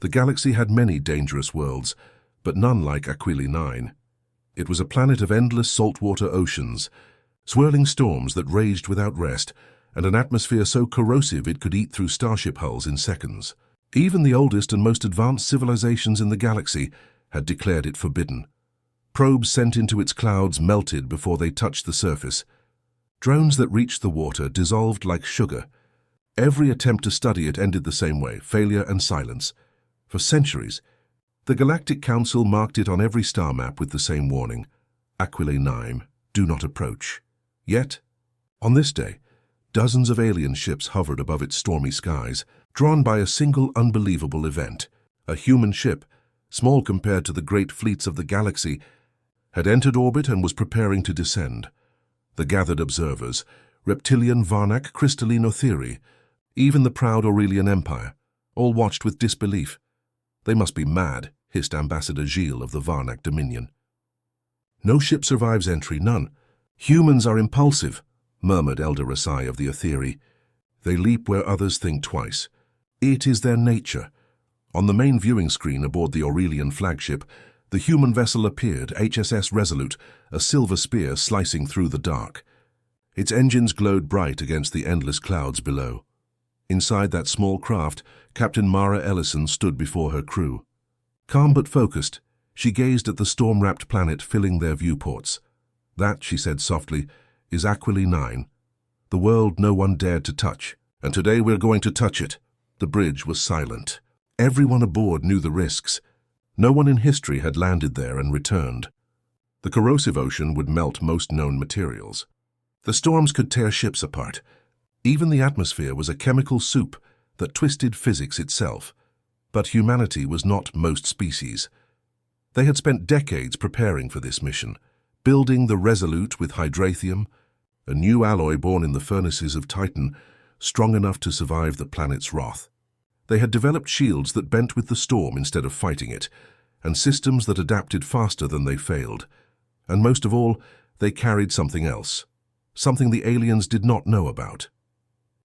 The galaxy had many dangerous worlds, but none like Aquili 9. It was a planet of endless saltwater oceans, swirling storms that raged without rest, and an atmosphere so corrosive it could eat through starship hulls in seconds. Even the oldest and most advanced civilizations in the galaxy had declared it forbidden. Probes sent into its clouds melted before they touched the surface. Drones that reached the water dissolved like sugar. Every attempt to study it ended the same way, failure and silence. For centuries, the Galactic Council marked it on every star map with the same warning: Aquili 9, do not approach. Yet, on this day, dozens of alien ships hovered above its stormy skies, drawn by a single unbelievable event. A human ship, small compared to the great fleets of the galaxy, had entered orbit and was preparing to descend. The gathered observers, reptilian Varnac Crystallino, even the proud Aurelian Empire, all watched with disbelief. They must be mad, hissed Ambassador Gilles of the Varnac Dominion. No ship survives entry, none. Humans are impulsive, murmured Elder Rasai of the Aetheri. They leap where others think twice. It is their nature. On the main viewing screen aboard the Aurelian flagship, the human vessel appeared, HSS Resolute, a silver spear slicing through the dark. Its engines glowed bright against the endless clouds below. Inside that small craft, Captain Mara Ellison stood before her crew. Calm but focused, she gazed at the storm-wrapped planet filling their viewports. That, she said softly, is Aquili 9, the world no one dared to touch. And today we're going to touch it. The bridge was silent. Everyone aboard knew the risks. No one in history had landed there and returned. The corrosive ocean would melt most known materials. The storms could tear ships apart. Even the atmosphere was a chemical soup that twisted physics itself. But humanity was not most species. They had spent decades preparing for this mission, building the Resolute with hydrathium, a new alloy born in the furnaces of Titan, strong enough to survive the planet's wrath. They had developed shields that bent with the storm instead of fighting it, and systems that adapted faster than they failed. And most of all, they carried something else, something the aliens did not know about.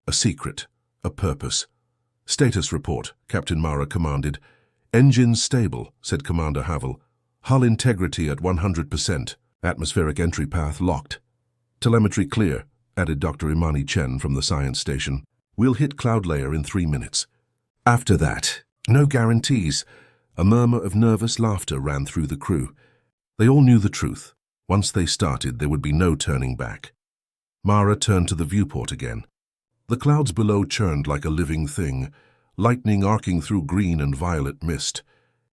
A secret, a purpose. Status report, Captain Mara commanded. Engines stable, said Commander Havel. Hull integrity at 100%. Atmospheric entry path locked. Telemetry clear, added Dr. Imani Chen from the science station. We'll hit cloud layer in 3 minutes. After that, no guarantees. A murmur of nervous laughter ran through the crew. They all knew the truth. Once they started, there would be no turning back. Mara turned to the viewport again. The clouds below churned like a living thing, lightning arcing through green and violet mist.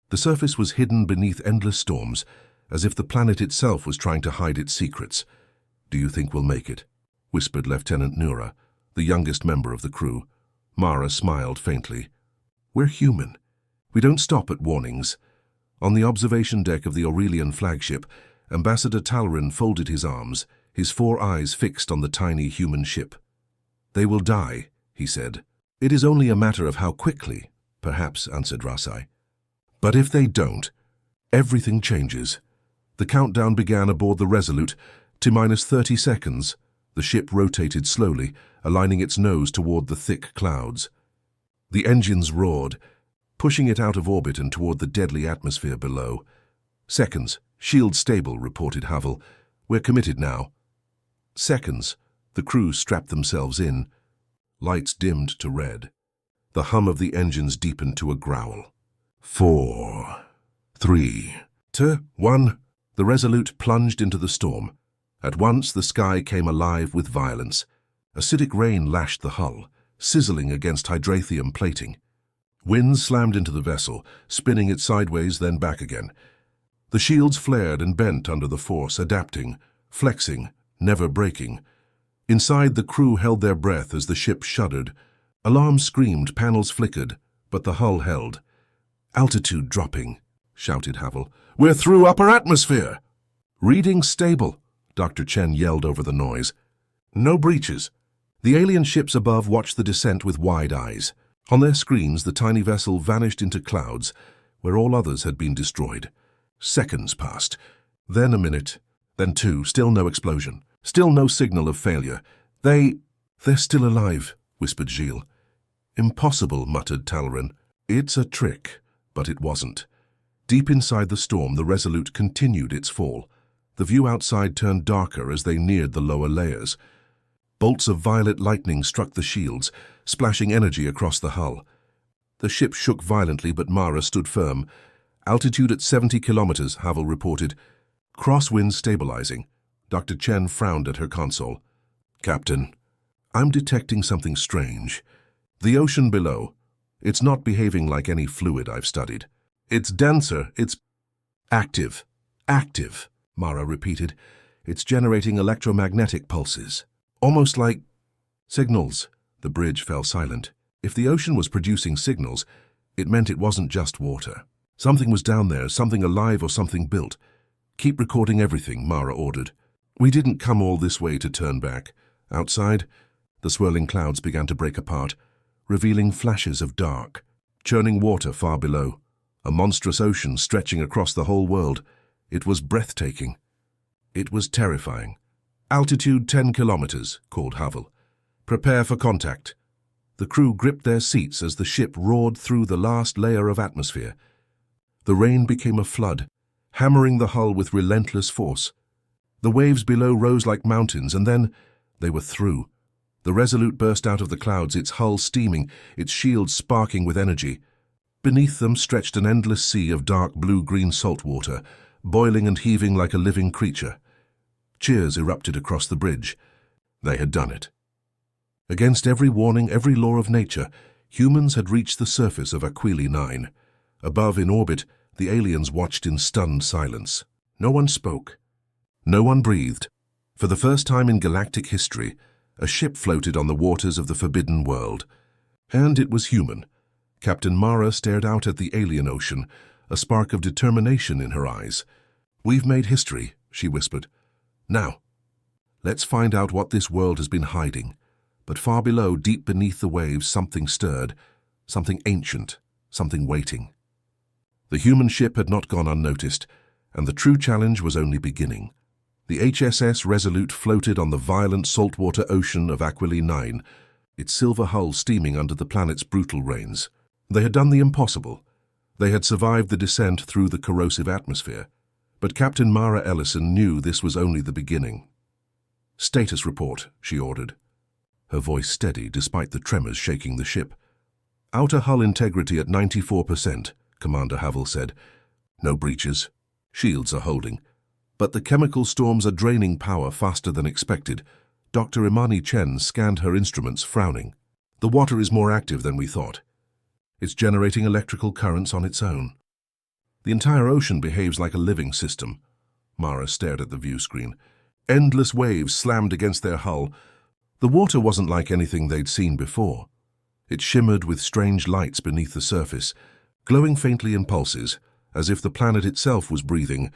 The surface was hidden beneath endless storms, as if the planet itself was trying to hide its secrets. "Do you think we'll make it?" whispered Lieutenant Nura, the youngest member of the crew. Mara smiled faintly. "We're human. We don't stop at warnings." On the observation deck of the Aurelian flagship, Ambassador Talrin folded his arms, his 4 eyes fixed on the tiny human ship. "They will die," he said. "It is only a matter of how quickly," perhaps, answered Rasai. "But if they don't, everything changes." The countdown began aboard the Resolute. T-minus 30 seconds. The ship rotated slowly, aligning its nose toward the thick clouds. The engines roared, pushing it out of orbit and toward the deadly atmosphere below. "Seconds. Shield stable," reported Havel. "We're committed now." Seconds. The crew strapped themselves in. Lights dimmed to red. The hum of the engines deepened to a growl. 4, 3, 2, 1. The Resolute plunged into the storm. At once the sky came alive with violence. Acidic rain lashed the hull, sizzling against hydrathium plating. Winds slammed into the vessel, spinning it sideways then back again. The shields flared and bent under the force, adapting, flexing, never breaking. Inside, the crew held their breath as the ship shuddered. Alarms screamed, panels flickered, but the hull held. "Altitude dropping," shouted Havel. "We're through upper atmosphere!" "Reading stable," Dr. Chen yelled over the noise. "No breaches." The alien ships above watched the descent with wide eyes. On their screens, the tiny vessel vanished into clouds, where all others had been destroyed. Seconds passed. Then a minute. Then 2. Still no explosion. Still no signal of failure. "They're still alive," whispered Gilles. "Impossible," muttered Talrin. "It's a trick," But it wasn't. Deep inside the storm, the Resolute continued its fall. The view outside turned darker as they neared the lower layers. Bolts of violet lightning struck the shields, splashing energy across the hull. The ship shook violently, but Mara stood firm. Altitude at 70 kilometers, Havel reported. Crosswind stabilizing. Dr. Chen frowned at her console. Captain, I'm detecting something strange. The ocean below. It's not behaving like any fluid I've studied. It's denser, it's active. Active, Mara repeated. It's generating electromagnetic pulses. Almost like signals. The bridge fell silent. If the ocean was producing signals, it meant it wasn't just water. Something was down there, something alive or something built. Keep recording everything, Mara ordered. We didn't come all this way to turn back. Outside, the swirling clouds began to break apart, revealing flashes of dark, churning water far below. A monstrous ocean stretching across the whole world. It was breathtaking. It was terrifying. Altitude 10 kilometers, called Havel. Prepare for contact. The crew gripped their seats as the ship roared through the last layer of atmosphere. The rain became a flood, hammering the hull with relentless force. The waves below rose like mountains, and then they were through. The Resolute burst out of the clouds, its hull steaming, its shields sparking with energy. Beneath them stretched an endless sea of dark blue-green salt water, boiling and heaving like a living creature. Cheers erupted across the bridge. They had done it. Against every warning, every law of nature, humans had reached the surface of HFY 9. Above, in orbit, the aliens watched in stunned silence. No one spoke. No one breathed. For the first time in galactic history, a ship floated on the waters of the Forbidden World. And it was human. Captain Mara stared out at the alien ocean, a spark of determination in her eyes. "We've made history," she whispered. "Now, let's find out what this world has been hiding." But far below, deep beneath the waves, something stirred, something ancient, something waiting. The human ship had not gone unnoticed, and the true challenge was only beginning. The HSS Resolute floated on the violent saltwater ocean of HFY 9, its silver hull steaming under the planet's brutal rains. They had done the impossible. They had survived the descent through the corrosive atmosphere. But Captain Mara Ellison knew this was only the beginning. "Status report," she ordered. Her voice steady despite the tremors shaking the ship. "Outer hull integrity at 94%, Commander Havel said. "No breaches. Shields are holding. But the chemical storms are draining power faster than expected." Dr. Imani Chen scanned her instruments, frowning. "The water is more active than we thought. It's generating electrical currents on its own. The entire ocean behaves like a living system." Mara stared at the view screen. Endless waves slammed against their hull. The water wasn't like anything they'd seen before. It shimmered with strange lights beneath the surface, glowing faintly in pulses, as if the planet itself was breathing.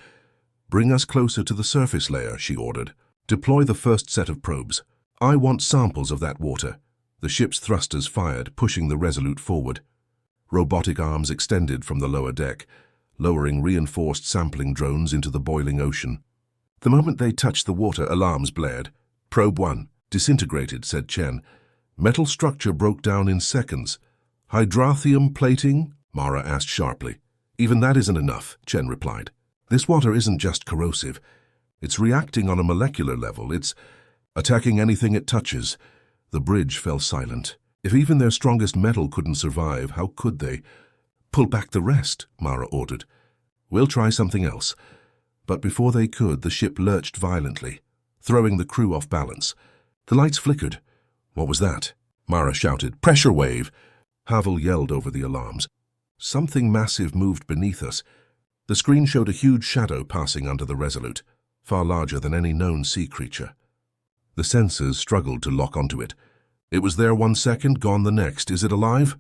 "Bring us closer to the surface layer," she ordered. "Deploy the first set of probes. I want samples of that water." The ship's thrusters fired, pushing the Resolute forward. Robotic arms extended from the lower deck, lowering reinforced sampling drones into the boiling ocean. The moment they touched the water, alarms blared. "Probe 1. Disintegrated," said Chen. "Metal structure broke down in seconds." "Hydrathium plating?" Mara asked sharply. "Even that isn't enough," Chen replied. "This water isn't just corrosive. It's reacting on a molecular level. It's attacking anything it touches." The bridge fell silent. If even their strongest metal couldn't survive, how could they? "Pull back the rest," Mara ordered. "We'll try something else." But before they could, the ship lurched violently, throwing the crew off balance. The lights flickered. "What was that?" Mara shouted. "Pressure wave!" Havel yelled over the alarms. Something massive moved beneath us. The screen showed a huge shadow passing under the Resolute, far larger than any known sea creature. The sensors struggled to lock onto it. It was there 1 second, gone the next. "Is it alive?"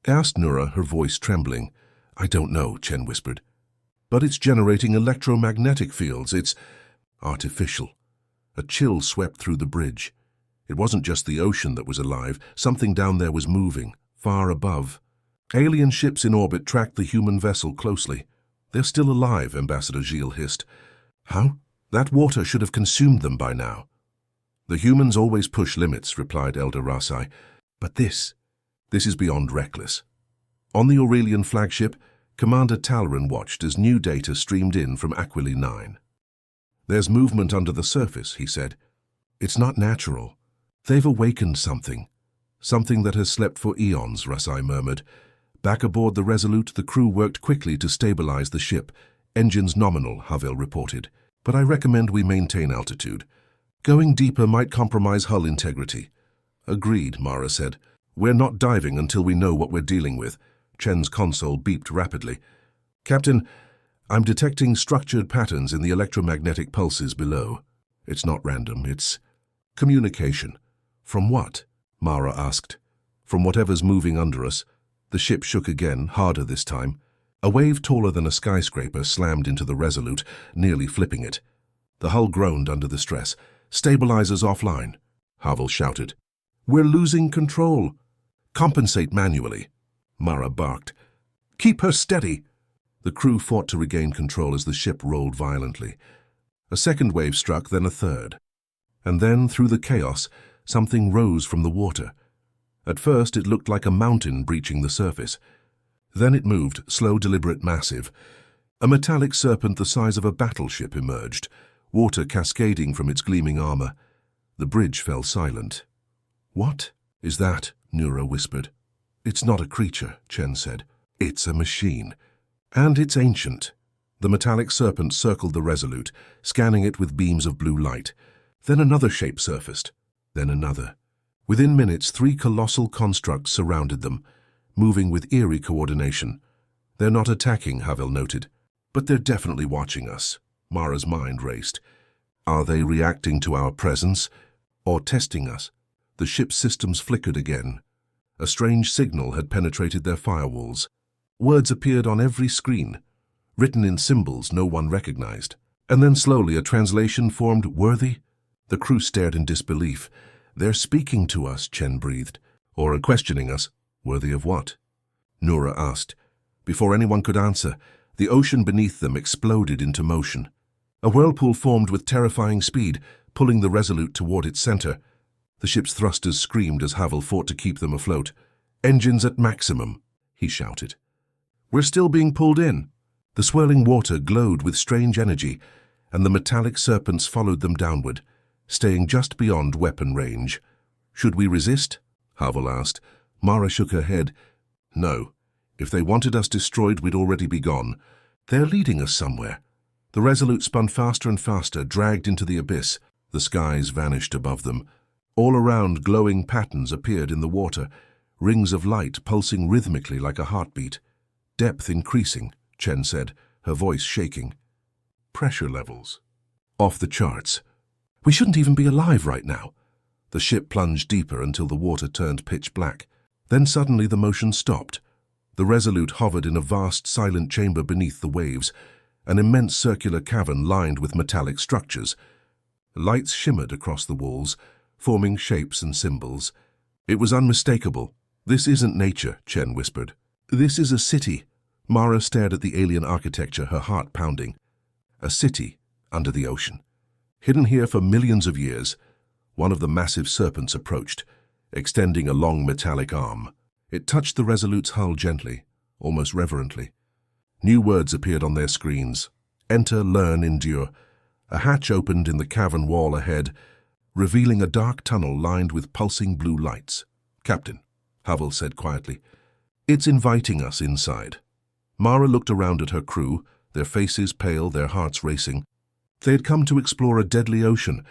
asked Nura, her voice trembling. "I don't know," Chen whispered. "But it's generating electromagnetic fields. It's artificial." A chill swept through the bridge. It wasn't just the ocean that was alive. Something down there was moving, far above. Alien ships in orbit tracked the human vessel closely. "They're still alive," Ambassador Gilles hissed. "How? That water should have consumed them by now." "The humans always push limits," replied Elder Rasai. "But this is beyond reckless." On the Aurelian flagship, Commander Talron watched as new data streamed in from Aquili 9. "There's movement under the surface," he said. "It's not natural. They've awakened something. Something that has slept for eons," Rasai murmured. Back aboard the Resolute, the crew worked quickly to stabilize the ship. "Engines nominal," Havel reported. "But I recommend we maintain altitude. Going deeper might compromise hull integrity." "Agreed," Mara said. "We're not diving until we know what we're dealing with." Chen's console beeped rapidly. "Captain, I'm detecting structured patterns in the electromagnetic pulses below. It's not random, it's communication." "From what?" Mara asked. "From whatever's moving under us." The ship shook again, harder this time. A wave taller than a skyscraper slammed into the Resolute, nearly flipping it. The hull groaned under the stress. "Stabilizers offline," Havel shouted. "We're losing control." "Compensate manually," Mara barked. "Keep her steady." The crew fought to regain control as the ship rolled violently. A second wave struck, then a third. And then, through the chaos, something rose from the water. At first, it looked like a mountain breaching the surface. Then it moved, slow, deliberate, massive. A metallic serpent the size of a battleship emerged, water cascading from its gleaming armor. The bridge fell silent. "What is that?" Nura whispered. "It's not a creature," Chen said. "It's a machine. And it's ancient." The metallic serpent circled the Resolute, scanning it with beams of blue light. Then another shape surfaced. Then another. Within minutes, 3 colossal constructs surrounded them, moving with eerie coordination. "They're not attacking," Havel noted. "But they're definitely watching us." Mara's mind raced. "Are they reacting to our presence? Or testing us?" The ship's systems flickered again. A strange signal had penetrated their firewalls. Words appeared on every screen, written in symbols no one recognized. And then slowly a translation formed. "Worthy?" The crew stared in disbelief. "They're speaking to us," Chen breathed. "Or questioning us." "Worthy of what?" Nura asked. Before anyone could answer, the ocean beneath them exploded into motion. A whirlpool formed with terrifying speed, pulling the Resolute toward its center. The ship's thrusters screamed as Havel fought to keep them afloat. "Engines at maximum," he shouted. "We're still being pulled in." The swirling water glowed with strange energy, and the metallic serpents followed them downward, staying just beyond weapon range. "Should we resist?" Havel asked. Mara shook her head. "No. If they wanted us destroyed, we'd already be gone. They're leading us somewhere." The Resolute spun faster and faster, dragged into the abyss. The skies vanished above them. All around, glowing patterns appeared in the water, rings of light pulsing rhythmically like a heartbeat. "Depth increasing," Chen said, her voice shaking. "Pressure levels off the charts. We shouldn't even be alive right now." The ship plunged deeper until the water turned pitch black. Then suddenly the motion stopped. The Resolute hovered in a vast, silent chamber beneath the waves, an immense circular cavern lined with metallic structures. Lights shimmered across the walls, forming shapes and symbols. It was unmistakable. "This isn't nature," Chen whispered. "This is a city." Mara stared at the alien architecture, her heart pounding. A city under the ocean. Hidden here for millions of years. One of the massive serpents approached, extending a long metallic arm. It touched the Resolute's hull gently, almost reverently. New words appeared on their screens. "Enter, learn, endure." A hatch opened in the cavern wall ahead, revealing a dark tunnel lined with pulsing blue lights. "Captain," Havel said quietly, "it's inviting us inside." Mara looked around at her crew, their faces pale, their hearts racing. They had come to explore a deadly ocean,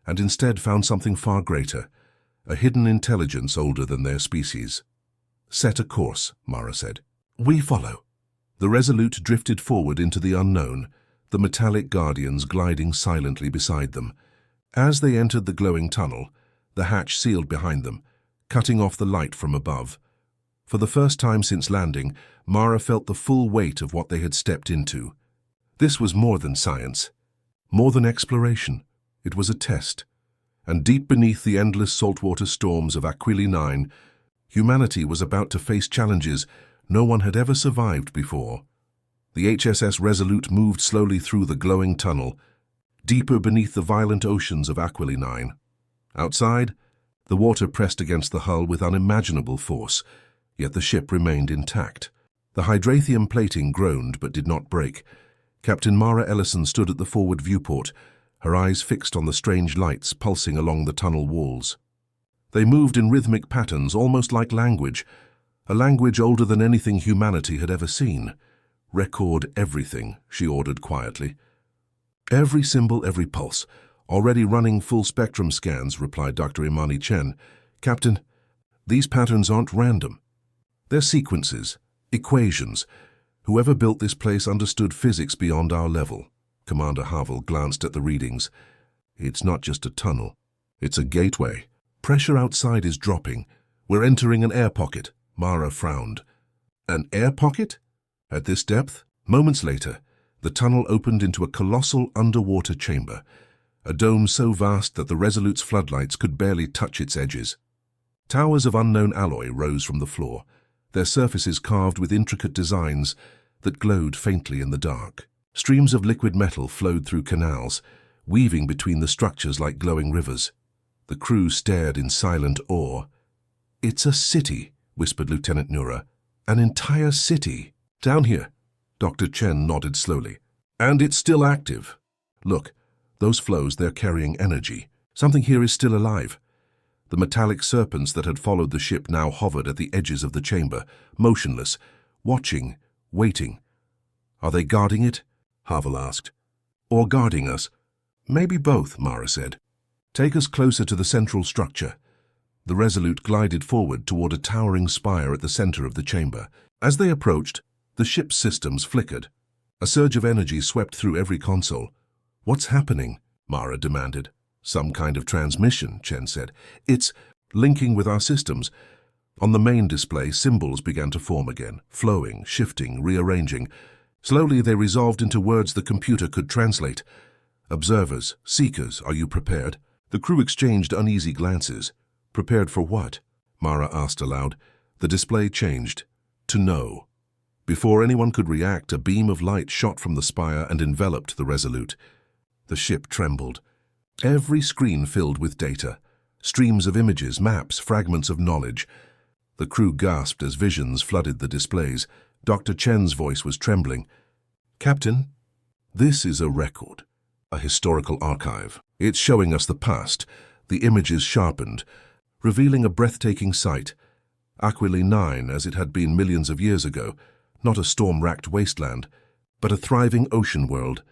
and instead found something far greater, a hidden intelligence older than their species. "Set a course," Mara said. "We follow." The Resolute drifted forward into the unknown, the metallic guardians gliding silently beside them. As they entered the glowing tunnel, the hatch sealed behind them, cutting off the light from above. For the first time since landing, Mara felt the full weight of what they had stepped into. This was more than science, more than exploration. It was a test. And deep beneath the endless saltwater storms of Aquili 9, humanity was about to face challenges no one had ever survived before. The HSS Resolute moved slowly through the glowing tunnel, deeper beneath the violent oceans of Aquili 9. Outside, the water pressed against the hull with unimaginable force, yet the ship remained intact. The hydrathium plating groaned but did not break. Captain Mara Ellison stood at the forward viewport, her eyes fixed on the strange lights pulsing along the tunnel walls. They moved in rhythmic patterns, almost like language, a language older than anything humanity had ever seen. "Record everything," she ordered quietly. "Every symbol, every pulse. Already running full-spectrum scans," replied Dr. Imani Chen. "Captain, these patterns aren't random. They're sequences, equations. Whoever built this place understood physics beyond our level." Commander Havel glanced at the readings. "It's not just a tunnel. It's a gateway. Pressure outside is dropping. We're entering an air pocket." Mara frowned. "An air pocket? At this depth?" Moments later, the tunnel opened into a colossal underwater chamber, a dome so vast that the Resolute's floodlights could barely touch its edges. Towers of unknown alloy rose from the floor, their surfaces carved with intricate designs that glowed faintly in the dark. Streams of liquid metal flowed through canals, weaving between the structures like glowing rivers. The crew stared in silent awe. "It's a city," whispered Lieutenant Nura. "An entire city." "Down here," Dr. Chen nodded slowly. "And it's still active. Look, those flows, they're carrying energy. Something here is still alive." The metallic serpents that had followed the ship now hovered at the edges of the chamber, motionless, watching, waiting. "Are they guarding it?" Havel asked. "Or guarding us?" "Maybe both," Mara said. "Take us closer to the central structure." The Resolute glided forward toward a towering spire at the center of the chamber. As they approached, the ship's systems flickered. A surge of energy swept through every console. "What's happening?" Mara demanded. "Some kind of transmission," Chen said. "It's linking with our systems." On the main display, symbols began to form again, flowing, shifting, rearranging. Slowly they resolved into words the computer could translate. "Observers, seekers, are you prepared?" The crew exchanged uneasy glances. "Prepared for what?" Mara asked aloud. The display changed. "To know." Before anyone could react, a beam of light shot from the spire and enveloped the Resolute. The ship trembled. Every screen filled with data. Streams of images, maps, fragments of knowledge. The crew gasped as visions flooded the displays. Dr. Chen's voice was trembling. "Captain, this is a record, a historical archive. It's showing us the past, the images sharpened, revealing a breathtaking sight. Aquili 9 as it had been millions of years ago, not a storm-racked wasteland, but a thriving ocean world,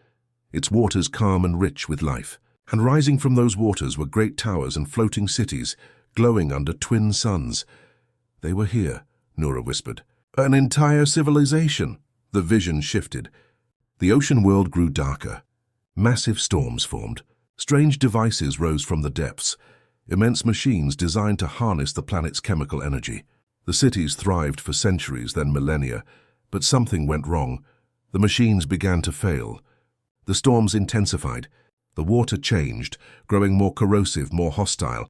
its waters calm and rich with life. And rising from those waters were great towers and floating cities, glowing under twin suns." "They were here," Nura whispered. "An entire civilization." The vision shifted. The ocean world grew darker. Massive storms formed. Strange devices rose from the depths, immense machines designed to harness the planet's chemical energy. The cities thrived for centuries, then millennia, but something went wrong. The machines began to fail. The storms intensified. The water changed, growing more corrosive, more hostile.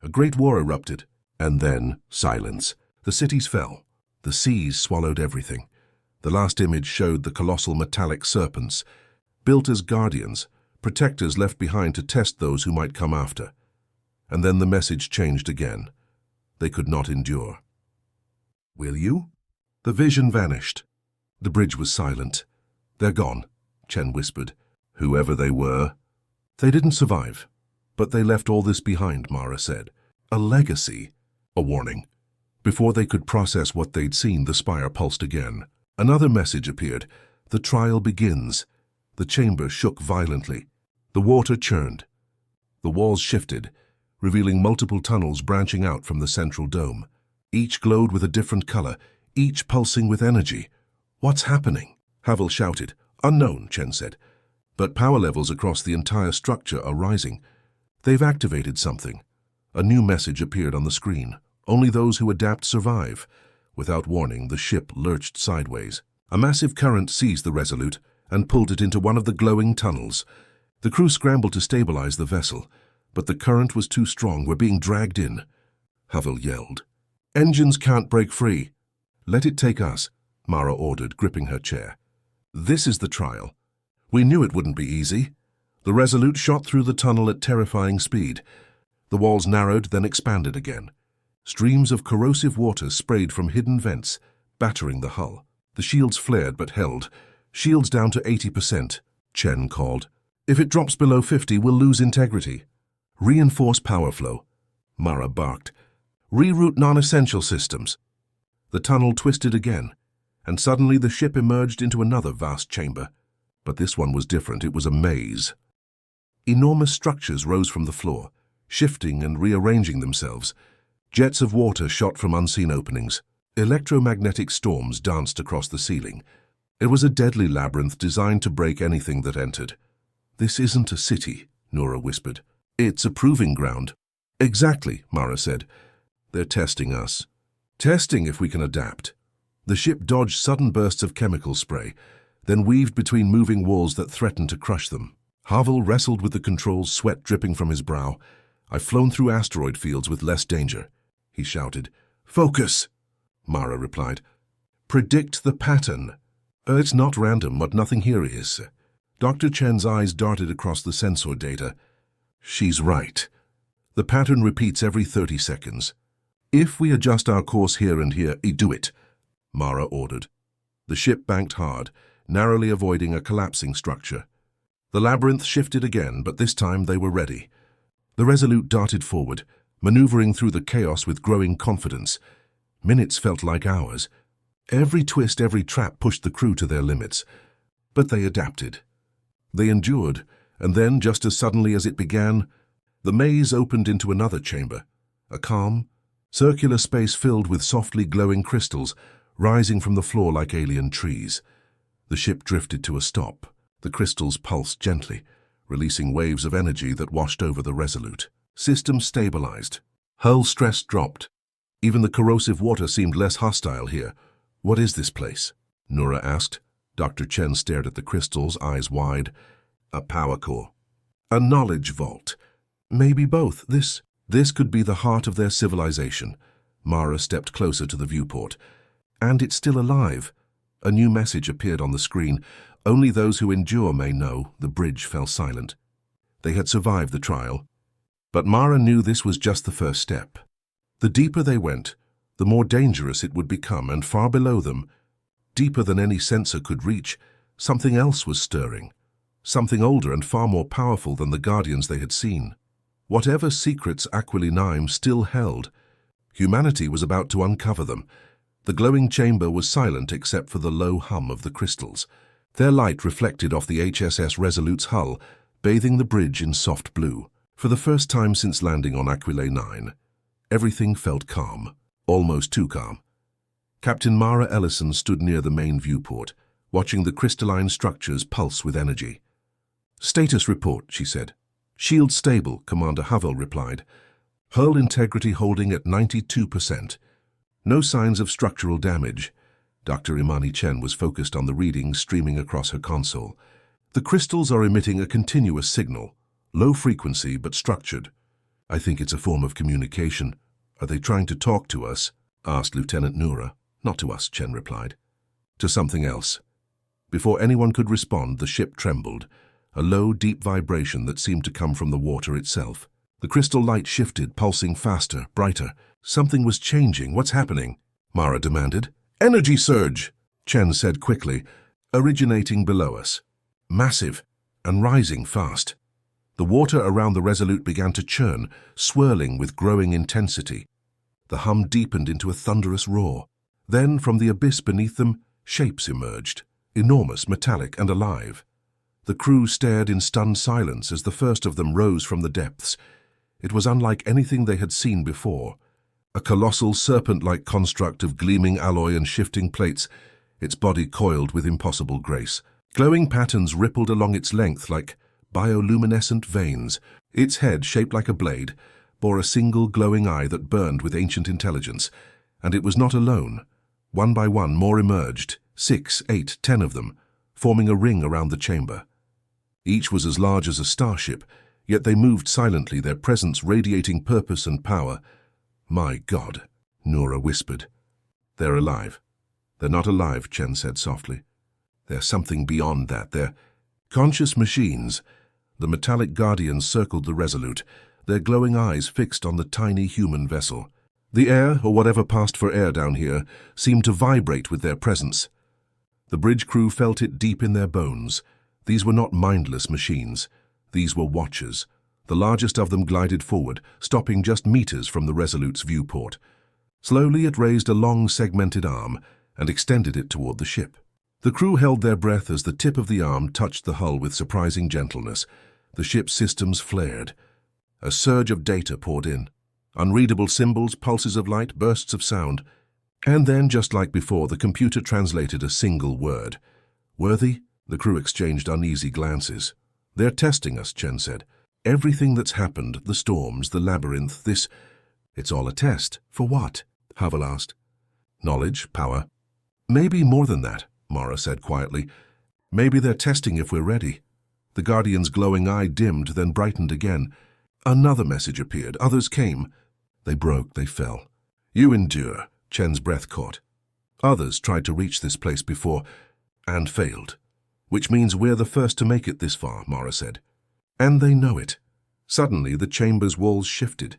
A great war erupted, and then silence. The cities fell. The seas swallowed everything. The last image showed the colossal metallic serpents, built as guardians, protectors left behind to test those who might come after. And then the message changed again. They could not endure. "Will you?" The vision vanished. The bridge was silent. "They're gone," Chen whispered. "Whoever they were." "They didn't survive, but they left all this behind," Mara said. "A legacy." A warning. Before they could process what they'd seen, the spire pulsed again. Another message appeared. "The trial begins." The chamber shook violently. The water churned. The walls shifted, revealing multiple tunnels branching out from the central dome. Each glowed with a different color, each pulsing with energy. "What's happening?" Havel shouted. "Unknown," Chen said. "But power levels across the entire structure are rising. They've activated something." A new message appeared on the screen. "Only those who adapt survive." Without warning, the ship lurched sideways. A massive current seized the Resolute and pulled it into one of the glowing tunnels. The crew scrambled to stabilize the vessel, but the current was too strong. "We're being dragged in." Havel yelled. "Engines can't break free." "Let it take us," Mara ordered, gripping her chair. "This is the trial. We knew it wouldn't be easy." The Resolute shot through the tunnel at terrifying speed. The walls narrowed, then expanded again. Streams of corrosive water sprayed from hidden vents, battering the hull. The shields flared but held. Shields down to 80%, Chen called. If it drops below 50, we'll lose integrity. Reinforce power flow, Mara barked. Reroute non-essential systems. The tunnel twisted again, and suddenly the ship emerged into another vast chamber. But this one was different. It was a maze. Enormous structures rose from the floor, shifting and rearranging themselves. Jets of water shot from unseen openings. Electromagnetic storms danced across the ceiling. It was a deadly labyrinth designed to break anything that entered. This isn't a city, Nora whispered. It's a proving ground. Exactly, Mara said. They're testing us. Testing if we can adapt. The ship dodged sudden bursts of chemical spray, then weaved between moving walls that threatened to crush them. Havel wrestled with the controls, sweat dripping from his brow. I've flown through asteroid fields with less danger, he shouted. Focus, Mara replied. Predict the pattern. It's not random, but nothing here is. Dr. Chen's eyes darted across the sensor data. She's right. The pattern repeats every 30 seconds. If we adjust our course here and here, do it, Mara ordered. The ship banked hard, narrowly avoiding a collapsing structure. The labyrinth shifted again, but this time they were ready. The Resolute darted forward, maneuvering through the chaos with growing confidence. Minutes felt like hours. Every twist, every trap pushed the crew to their limits. But they adapted. They endured, and then, just as suddenly as it began, the maze opened into another chamber, a calm, circular space filled with softly glowing crystals, rising from the floor like alien trees. The ship drifted to a stop. The crystals pulsed gently, releasing waves of energy that washed over the Resolute. System stabilized. Hull stress dropped. Even the corrosive water seemed less hostile here. What is this place? Nora asked. Dr. Chen stared at the crystals, eyes wide. A power core. A knowledge vault. Maybe both. This could be the heart of their civilization. Mara stepped closer to the viewport. And it's still alive. A new message appeared on the screen. Only those who endure may know. The bridge fell silent. They had survived the trial. But Mara knew this was just the first step. The deeper they went, the more dangerous it would become, and far below them, deeper than any sensor could reach, something else was stirring. Something older and far more powerful than the Guardians they had seen. Whatever secrets Aquili 9 still held, humanity was about to uncover them. The glowing chamber was silent except for the low hum of the crystals. Their light reflected off the HSS Resolute's hull, bathing the bridge in soft blue. For the first time since landing on Aquili 9, everything felt calm, almost too calm. Captain Mara Ellison stood near the main viewport, watching the crystalline structures pulse with energy. Status report, she said. Shield stable, Commander Havel replied. Hull integrity holding at 92%. No signs of structural damage. Dr. Imani Chen was focused on the readings streaming across her console. The crystals are emitting a continuous signal, low frequency but structured. I think it's a form of communication. Are they trying to talk to us? Asked Lieutenant Nura. Not to us, Chen replied. To something else. Before anyone could respond, the ship trembled, a low, deep vibration that seemed to come from the water itself. The crystal light shifted, pulsing faster, brighter. Something was changing. What's happening? Mara demanded. Energy surge, Chen said quickly, originating below us. Massive and rising fast. The water around the Resolute began to churn, swirling with growing intensity. The hum deepened into a thunderous roar. Then, from the abyss beneath them, shapes emerged, enormous, metallic, and alive. The crew stared in stunned silence as the first of them rose from the depths. It was unlike anything they had seen before. A colossal, serpent-like construct of gleaming alloy and shifting plates, its body coiled with impossible grace. Glowing patterns rippled along its length like bioluminescent veins. Its head, shaped like a blade, bore a single glowing eye that burned with ancient intelligence. And it was not alone. One by one, more emerged, 6, 8, 10 of them, forming a ring around the chamber. Each was as large as a starship, yet they moved silently, their presence radiating purpose and power. My God, Nora whispered. They're alive. They're not alive, Chen said softly. They're something beyond that. They're conscious machines. The metallic guardians circled the Resolute, their glowing eyes fixed on the tiny human vessel. The air, or whatever passed for air down here, seemed to vibrate with their presence. The bridge crew felt it deep in their bones. These were not mindless machines. These were watchers. The largest of them glided forward, stopping just meters from the Resolute's viewport. Slowly it raised a long segmented arm and extended it toward the ship. The crew held their breath as the tip of the arm touched the hull with surprising gentleness. The ship's systems flared. A surge of data poured in. Unreadable symbols, pulses of light, bursts of sound. And then, just like before, the computer translated a single word. "Worthy?" The crew exchanged uneasy glances. "They're testing us," Chen said. "Everything that's happened, the storms, the labyrinth, this... It's all a test. For what?" Havel asked. "Knowledge, power." "Maybe more than that," Mara said quietly. "Maybe they're testing if we're ready." The Guardian's glowing eye dimmed, then brightened again. Another message appeared. Others came. They broke, they fell. "You endure," Chen's breath caught. "Others tried to reach this place before, and failed. Which means we're the first to make it this far," Mara said. "And they know it." Suddenly, the chamber's walls shifted.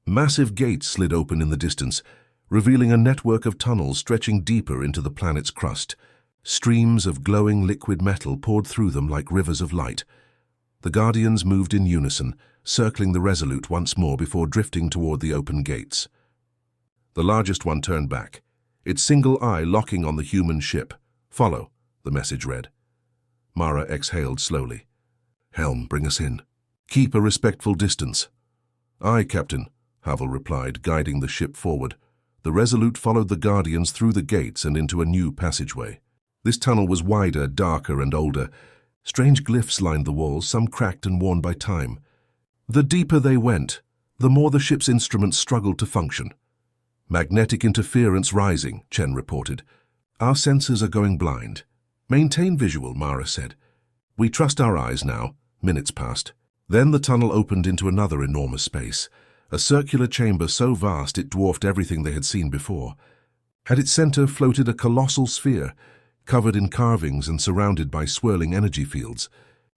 Massive gates slid open in the distance, revealing a network of tunnels stretching deeper into the planet's crust. Streams of glowing liquid metal poured through them like rivers of light. The Guardians moved in unison, circling the Resolute once more before drifting toward the open gates. The largest one turned back, its single eye locking on the human ship. "Follow," the message read. Mara exhaled slowly. "Helm, bring us in. Keep a respectful distance." "Aye, Captain," Havel replied, guiding the ship forward. The Resolute followed the Guardians through the gates and into a new passageway. This tunnel was wider, darker, and older. Strange glyphs lined the walls, some cracked and worn by time. The deeper they went, the more the ship's instruments struggled to function. "Magnetic interference rising," Chen reported. "Our sensors are going blind." "Maintain visual," Mara said. "We trust our eyes now." Minutes passed. Then the tunnel opened into another enormous space, a circular chamber so vast it dwarfed everything they had seen before. At its center floated a colossal sphere, covered in carvings and surrounded by swirling energy fields.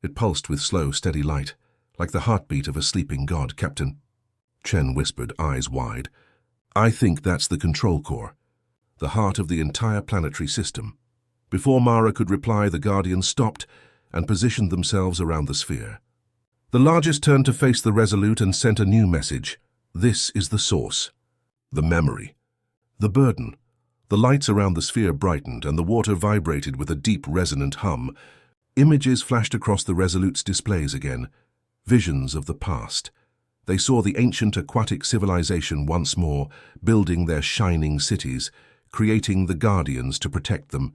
It pulsed with slow, steady light, like the heartbeat of a sleeping god. "Captain," Chen whispered, eyes wide. "I think that's the control core, the heart of the entire planetary system." Before Mara could reply, the Guardians stopped and positioned themselves around the sphere. The largest turned to face the Resolute and sent a new message. "This is the source, the memory, the burden." The lights around the sphere brightened, and the water vibrated with a deep, resonant hum. Images flashed across the Resolute's displays again, visions of the past. They saw the ancient aquatic civilization once more, building their shining cities, creating the Guardians to protect them.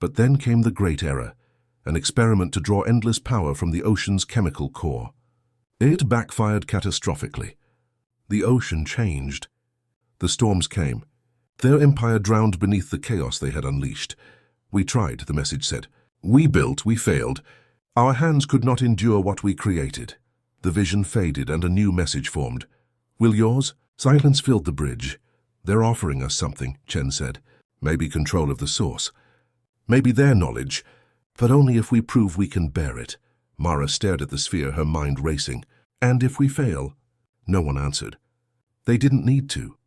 But then came the Great Error, an experiment to draw endless power from the ocean's chemical core. It backfired catastrophically. The ocean changed. The storms came. Their empire drowned beneath the chaos they had unleashed. "We tried," the message said. "We built, we failed. Our hands could not endure what we created." The vision faded and a new message formed. "Will yours?" Silence filled the bridge. "They're offering us something," Chen said. "Maybe control of the source. Maybe their knowledge, but only if we prove we can bear it." Mara stared at the sphere, her mind racing. "And if we fail?" No one answered. They didn't need to.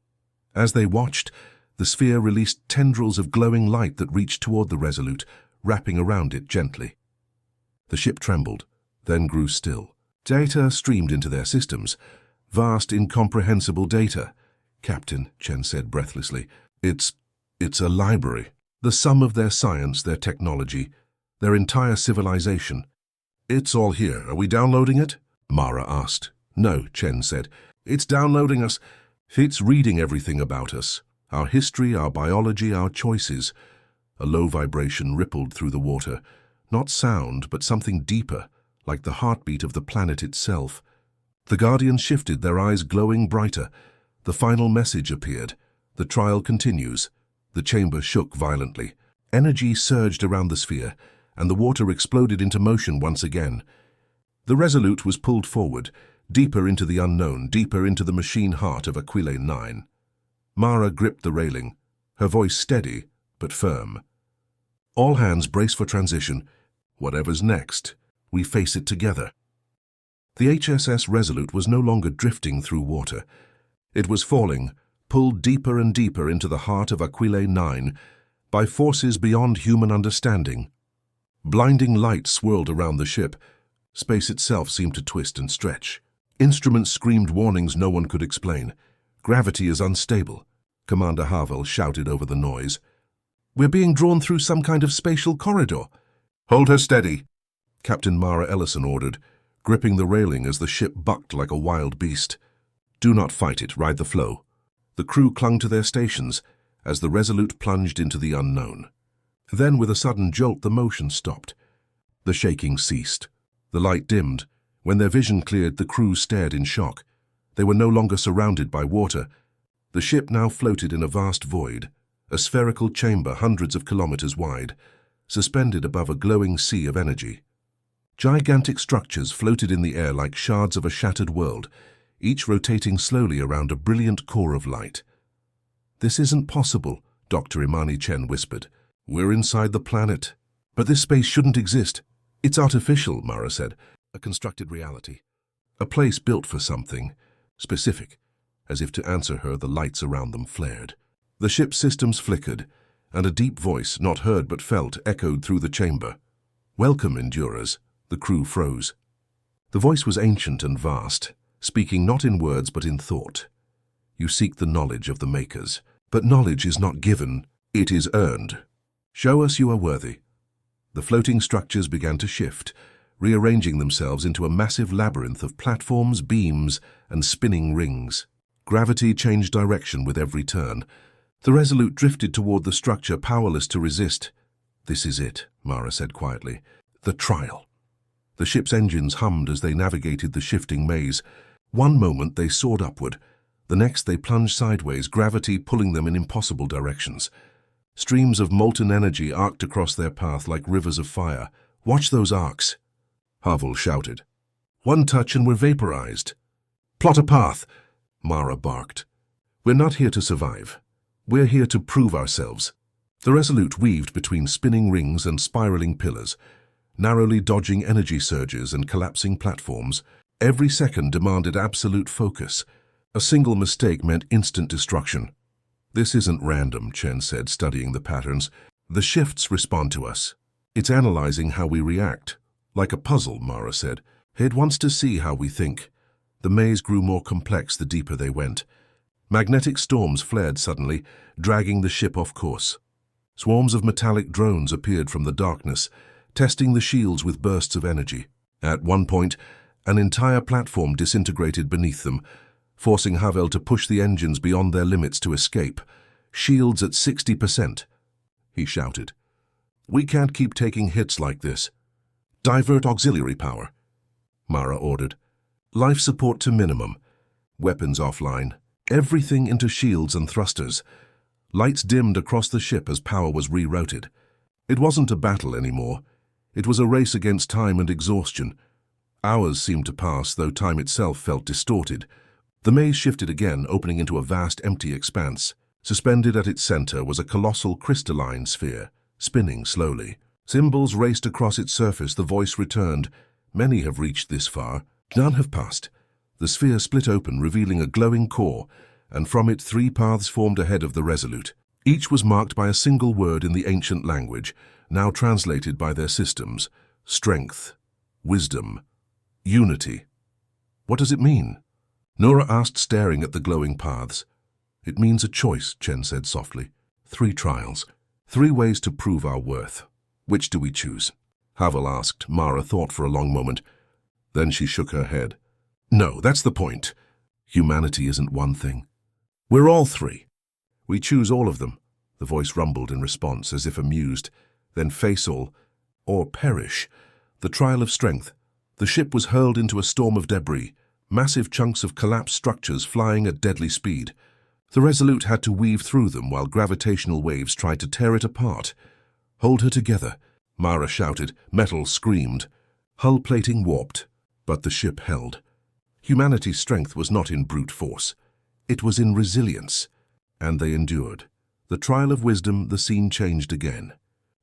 As they watched, the sphere released tendrils of glowing light that reached toward the Resolute, wrapping around it gently. The ship trembled, then grew still. Data streamed into their systems. Vast, incomprehensible data. "Captain," Chen said breathlessly, It's a library. The sum of their science, their technology, their entire civilization. It's all here. Are we downloading it?" Mara asked. "No," Chen said. "It's downloading us. It's reading everything about us. Our history, our biology, our choices." A low vibration rippled through the water. Not sound, but something deeper, like the heartbeat of the planet itself. The Guardians shifted, their eyes glowing brighter. The final message appeared. "The trial continues." The chamber shook violently. Energy surged around the sphere, and the water exploded into motion once again. The Resolute was pulled forward, deeper into the unknown, deeper into the machine heart of Aquile 9. Mara gripped the railing, her voice steady but firm. "All hands brace for transition. Whatever's next, we face it together." The HSS Resolute was no longer drifting through water. It was falling, pulled deeper and deeper into the heart of Aquile 9. by forces beyond human understanding. Blinding light swirled around the ship. Space itself seemed to twist and stretch. Instruments screamed warnings no one could explain. Gravity is unstable, Commander Havel shouted over the noise. We're being drawn through some kind of spatial corridor. Hold her steady, Captain Mara Ellison ordered, gripping the railing as the ship bucked like a wild beast. Do not fight it, ride the flow. The crew clung to their stations as the Resolute plunged into the unknown. Then, with a sudden jolt, the motion stopped. The shaking ceased. The light dimmed. When their vision cleared, the crew stared in shock. They were no longer surrounded by water. The ship now floated in a vast void, a spherical chamber hundreds of kilometers wide, suspended above a glowing sea of energy. Gigantic structures floated in the air like shards of a shattered world, each rotating slowly around a brilliant core of light. This isn't possible, Dr. Imani Chen whispered. We're inside the planet. But this space shouldn't exist. It's artificial, Mara said. A constructed reality. A place built for something specific. As if to answer her, the lights around them flared. The ship's systems flickered, and a deep voice, not heard but felt, echoed through the chamber. Welcome, Endurers. The crew froze. The voice was ancient and vast, speaking not in words but in thought. You seek the knowledge of the Makers, but knowledge is not given, it is earned. Show us you are worthy. The floating structures began to shift, rearranging themselves into a massive labyrinth of platforms, beams, and spinning rings. Gravity changed direction with every turn. The Resolute drifted toward the structure, powerless to resist. This is it, Mara said quietly. The trial. The ship's engines hummed as they navigated the shifting maze. One moment they soared upward. The next they plunged sideways, gravity pulling them in impossible directions. Streams of molten energy arced across their path like rivers of fire. Watch those arcs, Havel shouted. One touch and we're vaporized. Plot a path, Mara barked. We're not here to survive. We're here to prove ourselves. The Resolute weaved between spinning rings and spiraling pillars, narrowly dodging energy surges and collapsing platforms. Every second demanded absolute focus. A single mistake meant instant destruction. This isn't random, Chen said, studying the patterns. The shifts respond to us. It's analyzing how we react. Like a puzzle, Mara said. It wants to see how we think. The maze grew more complex the deeper they went. Magnetic storms flared suddenly, dragging the ship off course. Swarms of metallic drones appeared from the darkness, testing the shields with bursts of energy. At one point, an entire platform disintegrated beneath them, forcing Havel to push the engines beyond their limits to escape. Shields at 60%, he shouted. We can't keep taking hits like this. Divert auxiliary power, Mara ordered. Life support to minimum. Weapons offline. Everything into shields and thrusters. Lights dimmed across the ship as power was rerouted. It wasn't a battle anymore. It was a race against time and exhaustion. Hours seemed to pass, though time itself felt distorted. The maze shifted again, opening into a vast empty expanse. Suspended at its center was a colossal crystalline sphere, spinning slowly. Symbols raced across its surface. The voice returned. Many have reached this far. None have passed. The sphere split open, revealing a glowing core, and from it 3 paths formed ahead of the Resolute. Each was marked by a single word in the ancient language, now translated by their systems. Strength, wisdom, unity. What does it mean? Nora asked, staring at the glowing paths. It means a choice, Chen said softly. 3 trials. 3 ways to prove our worth. Which do we choose? Havel asked. Mara thought for a long moment. Then she shook her head. No, that's the point. Humanity isn't one thing. We're all 3. We choose all of them. The voice rumbled in response, as if amused. Then face all, or perish. The trial of strength. The ship was hurled into a storm of debris, massive chunks of collapsed structures flying at deadly speed. The Resolute had to weave through them while gravitational waves tried to tear it apart. Hold her together, Mara shouted. Metal screamed. Hull plating warped, but the ship held. Humanity's strength was not in brute force. It was in resilience, and they endured. The trial of wisdom, the scene changed again.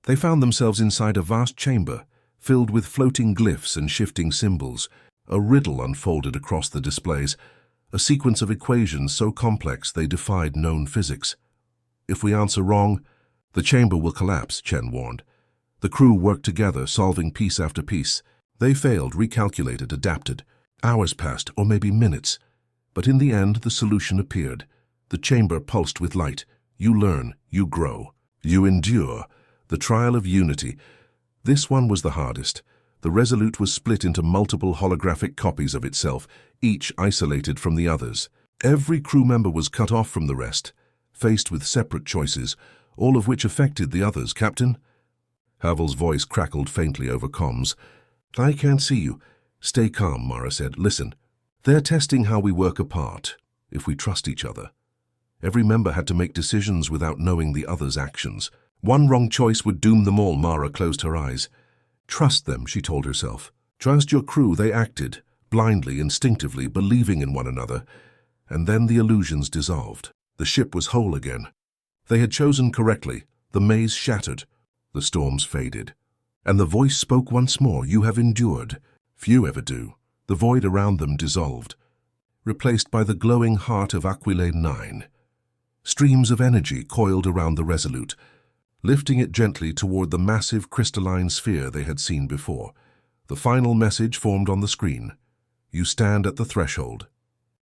They found themselves inside a vast chamber, filled with floating glyphs and shifting symbols. A riddle unfolded across the displays, a sequence of equations so complex they defied known physics. If we answer wrong, The chamber will collapse, Chen warned. The crew worked together, solving piece after piece. They failed, recalculated, adapted. Hours passed, or maybe minutes. But in the end, the solution appeared. The chamber pulsed with light. You learn, you grow, you endure. The trial of unity. This one was the hardest. The Resolute was split into multiple holographic copies of itself, each isolated from the others. Every crew member was cut off from the rest, faced with separate choices, all of which affected the others. Captain? Havel's voice crackled faintly over comms. I can't see you. Stay calm, Mara said. Listen. They're testing how we work apart, if we trust each other. Every member had to make decisions without knowing the other's actions. One wrong choice would doom them all. Mara closed her eyes. Trust them, she told herself. Trust your crew. They acted, blindly, instinctively, believing in one another. And then the illusions dissolved. The ship was whole again. They had chosen correctly. The maze shattered. The storms faded. And the voice spoke once more. You have endured. Few ever do. The void around them dissolved, replaced by the glowing heart of Aquile 9. Streams of energy coiled around the Resolute, lifting it gently toward the massive crystalline sphere they had seen before. The final message formed on the screen. You stand at the threshold.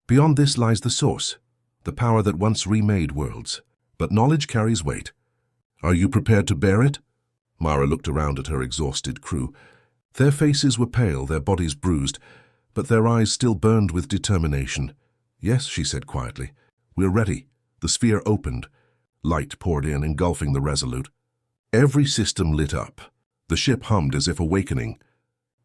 Beyond this lies the source, the power that once remade worlds. But knowledge carries weight. Are you prepared to bear it? Mara looked around at her exhausted crew. Their faces were pale, their bodies bruised, but their eyes still burned with determination. Yes, she said quietly. We're ready. The sphere opened. Light poured in, engulfing the Resolute. Every system lit up. The ship hummed as if awakening.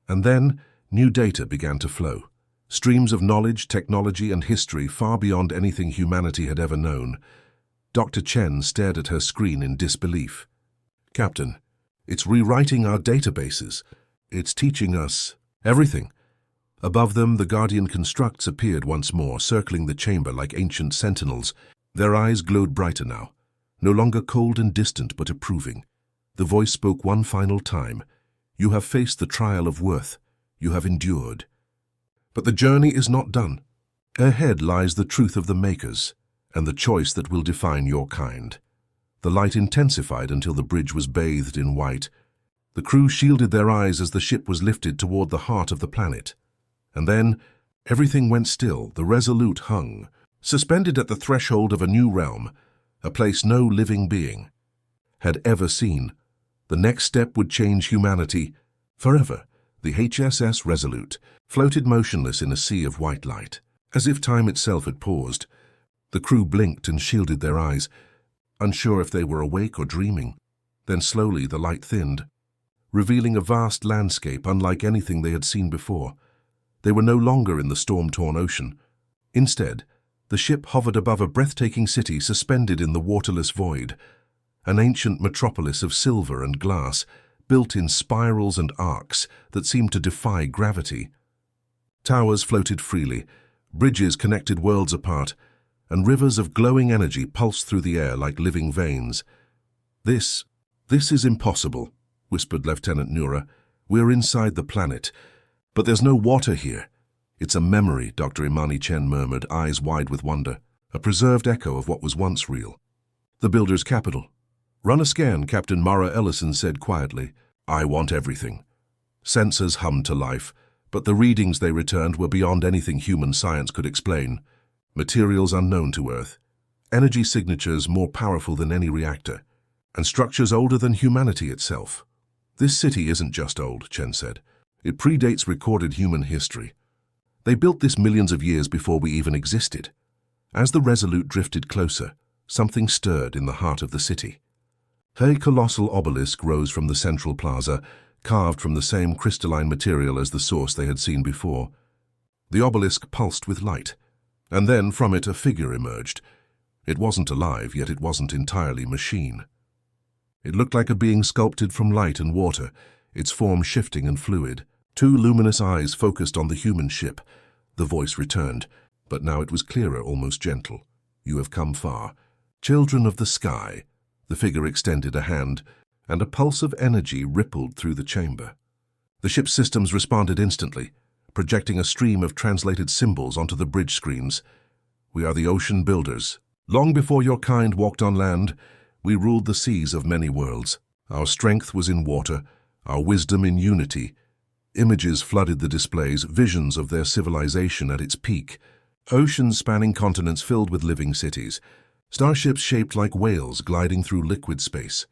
And then, new data began to flow. Streams of knowledge, technology, and history far beyond anything humanity had ever known. Dr. Chen stared at her screen in disbelief. Captain, it's rewriting our databases. It's teaching us everything. Above them, the Guardian constructs appeared once more, circling the chamber like ancient sentinels. Their eyes glowed brighter now, no longer cold and distant, but approving. The voice spoke one final time. You have faced the trial of worth. You have endured. But the journey is not done. Ahead lies the truth of the Makers, and the choice that will define your kind. The light intensified until the bridge was bathed in white. The crew shielded their eyes as the ship was lifted toward the heart of the planet. And then, everything went still. The Resolute hung, suspended at the threshold of a new realm, a place no living being had ever seen. The next step would change humanity forever. The HSS Resolute floated motionless in a sea of white light, as if time itself had paused. The crew blinked and shielded their eyes, unsure if they were awake or dreaming. Then slowly the light thinned, revealing a vast landscape unlike anything they had seen before. They were no longer in the storm-torn ocean. Instead, the ship hovered above a breathtaking city suspended in the waterless void, an ancient metropolis of silver and glass, built in spirals and arcs that seemed to defy gravity. Towers floated freely, bridges connected worlds apart, and rivers of glowing energy pulsed through the air like living veins. This is impossible," whispered Lieutenant Nura. "We're inside the planet. But there's no water here." "It's a memory," Dr. Imani Chen murmured, eyes wide with wonder. "A preserved echo of what was once real." "The Builder's capital." "Run a scan," Captain Mara Ellison said quietly. "I want everything." Sensors hummed to life, but the readings they returned were beyond anything human science could explain. Materials unknown to Earth, energy signatures more powerful than any reactor, and structures older than humanity itself. "This city isn't just old," Chen said. "It predates recorded human history. They built this millions of years before we even existed." As the Resolute drifted closer, something stirred in the heart of the city. A colossal obelisk rose from the central plaza, carved from the same crystalline material as the source they had seen before. The obelisk pulsed with light, and then from it a figure emerged. It wasn't alive, yet it wasn't entirely machine. It looked like a being sculpted from light and water, its form shifting and fluid. Two luminous eyes focused on the human ship. The voice returned, but now it was clearer, almost gentle. "You have come far. Children of the sky." The figure extended a hand, and a pulse of energy rippled through the chamber. The ship's systems responded instantly, projecting a stream of translated symbols onto the bridge screens. "We are the Ocean Builders. Long before your kind walked on land, we ruled the seas of many worlds. Our strength was in water, our wisdom in unity. Images flooded the displays, visions of their civilization at its peak. Oceans spanning continents filled with living cities. Starships shaped like whales gliding through liquid space.